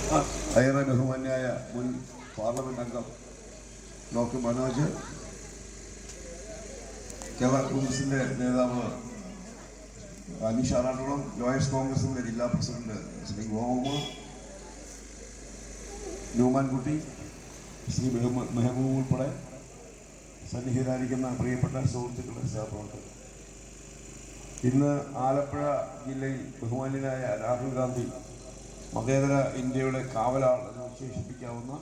ഏറെ ബഹുമാന്യായ മുൻ പാർലമെന്റ് അംഗം ഡോക്ടർ മനോജ്, കേരള കോൺഗ്രസിന്റെ നേതാവ് അനീഷ് ആറാട്ടോളം, ലോയേഴ്സ് കോൺഗ്രസിന്റെ ജില്ലാ പ്രസിഡന്റ് ശ്രീ ഗോകുമാർ, ന്യൂമാൻകുട്ടി, ശ്രീ മെഹബൂബ് ഉൾപ്പെടെ സന്നിഹിതരായിരിക്കുന്ന പ്രിയപ്പെട്ട സുഹൃത്തുക്കളുടെ സഹപ്രവർത്തകർ, ഇന്ന് ആലപ്പുഴ ജില്ലയിൽ ബഹുമാന്യനായ രാഹുൽ ഗാന്ധി മതേതര ഇന്ത്യയുടെ കാവലാൾ എന്ന് വിശേഷിപ്പിക്കാവുന്ന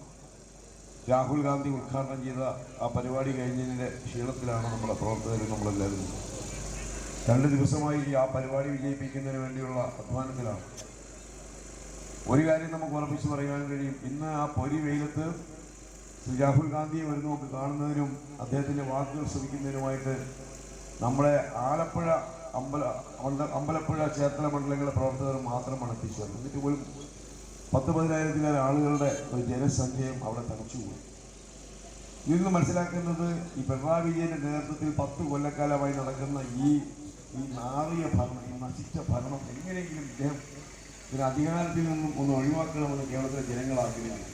രാഹുൽ ഗാന്ധി ഉദ്ഘാടനം ചെയ്ത ആ പരിപാടി കഴിഞ്ഞതിൻ്റെ ക്ഷീണത്തിലാണ് നമ്മുടെ പ്രവർത്തകരും നമ്മളെല്ലാവരും. 2 ദിവസമായി ആ പരിപാടി വിജയിപ്പിക്കുന്നതിന് വേണ്ടിയുള്ള അധ്വാനത്തിലാണ്. ഒരു കാര്യം നമുക്ക് ഉറപ്പിച്ച് പറയാൻ കഴിയും, ഇന്ന് ആ പൊരി വെയിലത്ത് ശ്രീ രാഹുൽ ഗാന്ധിയെ ഒരു നോക്ക് കാണുന്നതിനും അദ്ദേഹത്തിൻ്റെ വാക്കുകൾ ശ്രമിക്കുന്നതിനുമായിട്ട് നമ്മുടെ ആലപ്പുഴ അമ്പലപ്പുഴ ചേർത്തല മണ്ഡലങ്ങളിലെ പ്രവർത്തകർ മാത്രമാണ് എത്തിച്ചേർന്നത്. എന്നിട്ട് പോലും 10,000-15,000 ആളുകളുടെ ഒരു ജനസംഖ്യയും അവിടെ തടച്ചുപോയി. ഇതിൽ നിന്ന് മനസ്സിലാക്കുന്നത് ഈ പിണറായി വിജയന്റെ നേതൃത്വത്തിൽ 10 കൊല്ലക്കാലമായി നടക്കുന്ന ഈ നാറിയ ഭരണം, ഈ നശിച്ച ഭരണം എങ്ങനെയെങ്കിലും ഇദ്ദേഹം ഇതിന് അധികാരത്തിൽ നിന്നും ഒന്ന് ഒഴിവാക്കണമെന്ന് കേരളത്തിലെ ജനങ്ങൾ ആഗ്രഹിക്കുന്നു.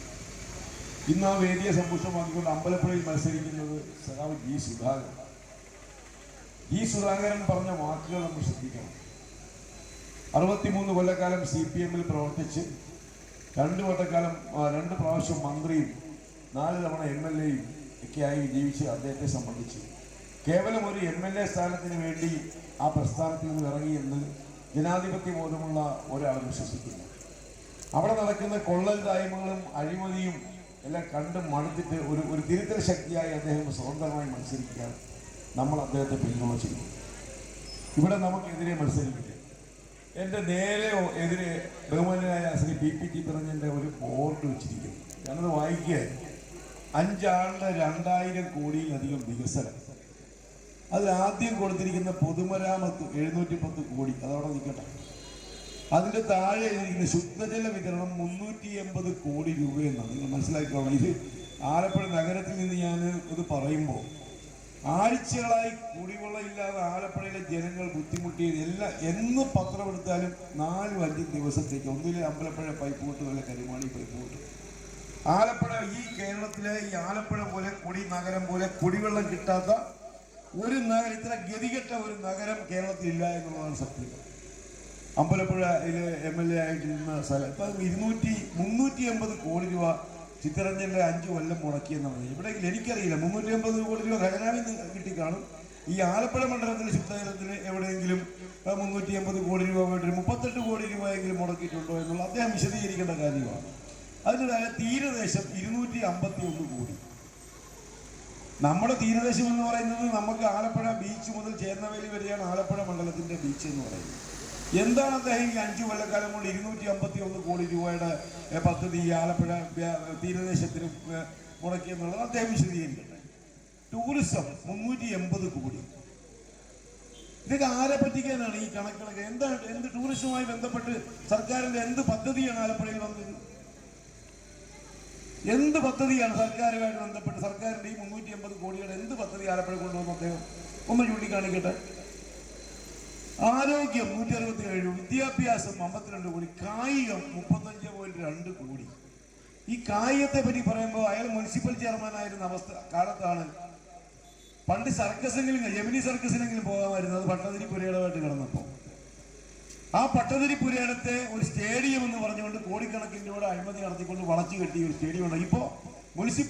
ഇന്ന് ആ വേദിയെ സമ്പുഷ്ടമാക്കിക്കൊണ്ട് അമ്പലപ്പുഴയിൽ മത്സരിക്കുന്നത് സഖാവ് ജി സുധാകരൻ. ജി സുധാകരൻ പറഞ്ഞ വാക്കുകൾ നമ്മൾ ശ്രദ്ധിക്കണം. 63 കൊല്ലക്കാലം CPM-ൽ പ്രവർത്തിച്ച് 2 പ്രാവശ്യം മന്ത്രിയും 4 തവണ MLA-യും ഒക്കെയായി ജീവിച്ച് അദ്ദേഹത്തെ സംബന്ധിച്ച് കേവലം ഒരു MLA സ്ഥാനത്തിന് വേണ്ടി ആ പ്രസ്ഥാനത്തിൽ നിന്ന് ഇറങ്ങിയെന്ന് ജനാധിപത്യ ബോധമുള്ള ഒരാൾ വിശ്വസിക്കുന്നു. അവിടെ നടക്കുന്ന കൊള്ളൽ തായ്മകളും അഴിമതിയും എല്ലാം കണ്ട് മടുത്തിട്ട് ഒരു തിരുത്തൽ ശക്തിയായി അദ്ദേഹം സ്വതന്ത്രമായി മത്സരിക്കാൻ നമ്മൾ അദ്ദേഹത്തെ പിന്തുണ ചെയ്യും. ഇവിടെ നമുക്കെതിരെ മത്സരിക്കില്ല. എൻ്റെ നേരെ എതിരെ ബഹുമാനായ ശ്രീ PP ചിത്തരഞ്ജൻ്റെ ഒരു ബോർഡ് വെച്ചിരിക്കുന്നു. ഞാനത് വായിക്കുക. 5 ആളുടെ 2000 കോടിയിലധികം വികസനം. അതിൽ ആദ്യം കൊടുത്തിരിക്കുന്ന പൊതുമരാമത്ത് 710 കോടി, അതവിടെ നിൽക്കട്ടെ. അതിൻ്റെ താഴെ ഇരിക്കുന്ന ശുദ്ധജല വിതരണം 380 കോടി രൂപയെന്നാണ്. നിങ്ങൾ മനസ്സിലാക്കിക്കോളണം. ഇത് ആലപ്പുഴ നഗരത്തിൽ നിന്ന് ഞാൻ ഇത് പറയുമ്പോൾ ആഴ്ചകളായി കുടിവെള്ളം ഇല്ലാതെ ആലപ്പുഴയിലെ ജനങ്ങൾ ബുദ്ധിമുട്ടിയത് എന്ന് പത്രം എടുത്താലും 4-5 ദിവസത്തേക്ക് ഒന്നിലെ അമ്പലപ്പുഴ പൈപ്പ് കൂട്ട്, വല്ല കരിമാണി പൈപ്പ് കൂട്ട്. ആലപ്പുഴ ഈ കേരളത്തിലെ ഈ ആലപ്പുഴ പോലെ നഗരം പോലെ കുടിവെള്ളം കിട്ടാത്ത ഒരു നഗരം, ഇത്ര ഗതികെട്ട ഒരു നഗരം കേരളത്തിലില്ല എന്നുള്ളതാണ് സത്യം. അമ്പലപ്പുഴയിലെ MLA ആയിട്ടിരുന്ന സ്ഥലം ഇപ്പം 380 കോടി രൂപ ചിത്തരഞ്ജൻ്റെ 5 കൊല്ലം മുടക്കിയെന്നാണ്. ഇവിടെ എനിക്കറിയില്ല, 380 കോടി രൂപ ഖജനാവിൽ നിന്ന് കിട്ടിക്കാണും. ഈ ആലപ്പുഴ മണ്ഡലത്തിലെ ശുദ്ധജലത്തിന് എവിടെയെങ്കിലും 380 കോടി രൂപ പോയിട്ട് 38 കോടി രൂപയെങ്കിലും മുടക്കിയിട്ടുണ്ടോ എന്നുള്ള അദ്ദേഹം വിശദീകരിക്കേണ്ട കാര്യമാണ്. അതിൻ്റെതായ തീരദേശം 251 കോടി. നമ്മുടെ തീരദേശം എന്ന് പറയുന്നത് നമുക്ക് ആലപ്പുഴ ബീച്ച് മുതൽ ചേർന്നവേലി വരെയാണ് ആലപ്പുഴ മണ്ഡലത്തിൻ്റെ ബീച്ച് എന്ന് പറയുന്നത്. എന്താണ് അദ്ദേഹം ഈ 5 കൊല്ലക്കാലം കൊണ്ട് 251 കോടി രൂപയുടെ പദ്ധതി ഈ ആലപ്പുഴ തീരദേശത്തിന് മുടക്കിയെന്നുള്ളത് അദ്ദേഹം വിശദീകരിക്കട്ടെ. ടൂറിസം 380 കോടി. ഇതൊക്കെ ആരെ പറ്റിക്കാനാണ് ഈ കണക്കുകളൊക്കെ? എന്ത് ടൂറിസവുമായി ബന്ധപ്പെട്ട് സർക്കാരിന്റെ എന്ത് പദ്ധതിയാണ് ആലപ്പുഴയിൽ വന്നത്? എന്ത് പദ്ധതിയാണ് സർക്കാരുമായിട്ട് ബന്ധപ്പെട്ട് സർക്കാരിന്റെ ഈ 380 കോടിയുടെ എന്ത് പദ്ധതി ആലപ്പുഴ കൊണ്ടുവന്നു അദ്ദേഹം ഒന്ന് ചൂണ്ടിക്കാണിക്കട്ടെ. ആരോഗ്യം 167, വിദ്യാഭ്യാസം 52 കോടി, കായികം 35.2 കോടി. ഈ കായികത്തെ പറ്റി പറയുമ്പോൾ അയാൾ മുനിസിപ്പൽ ചെയർമാനായിരുന്ന കാലത്താണ് പണ്ട് സർക്കസെങ്കിലും ജെമിനി സർക്കസിനെങ്കിലും പോകാമായിരുന്നു. അത് പട്ടതിരിപ്പുരയിടമായിട്ട് കിടന്നപ്പോൾ ആ പട്ടതിരിപ്പുരയിടത്തെ ഒരു സ്റ്റേഡിയം എന്ന് പറഞ്ഞുകൊണ്ട് കോടിക്കണക്കിന് രൂപയുടെ അഴിമതി നടത്തിക്കൊണ്ട് വളച്ചു കെട്ടിയ ഒരു സ്റ്റേഡിയം ഉണ്ട്. ഇപ്പോൾ മുനിസിപ്പൽ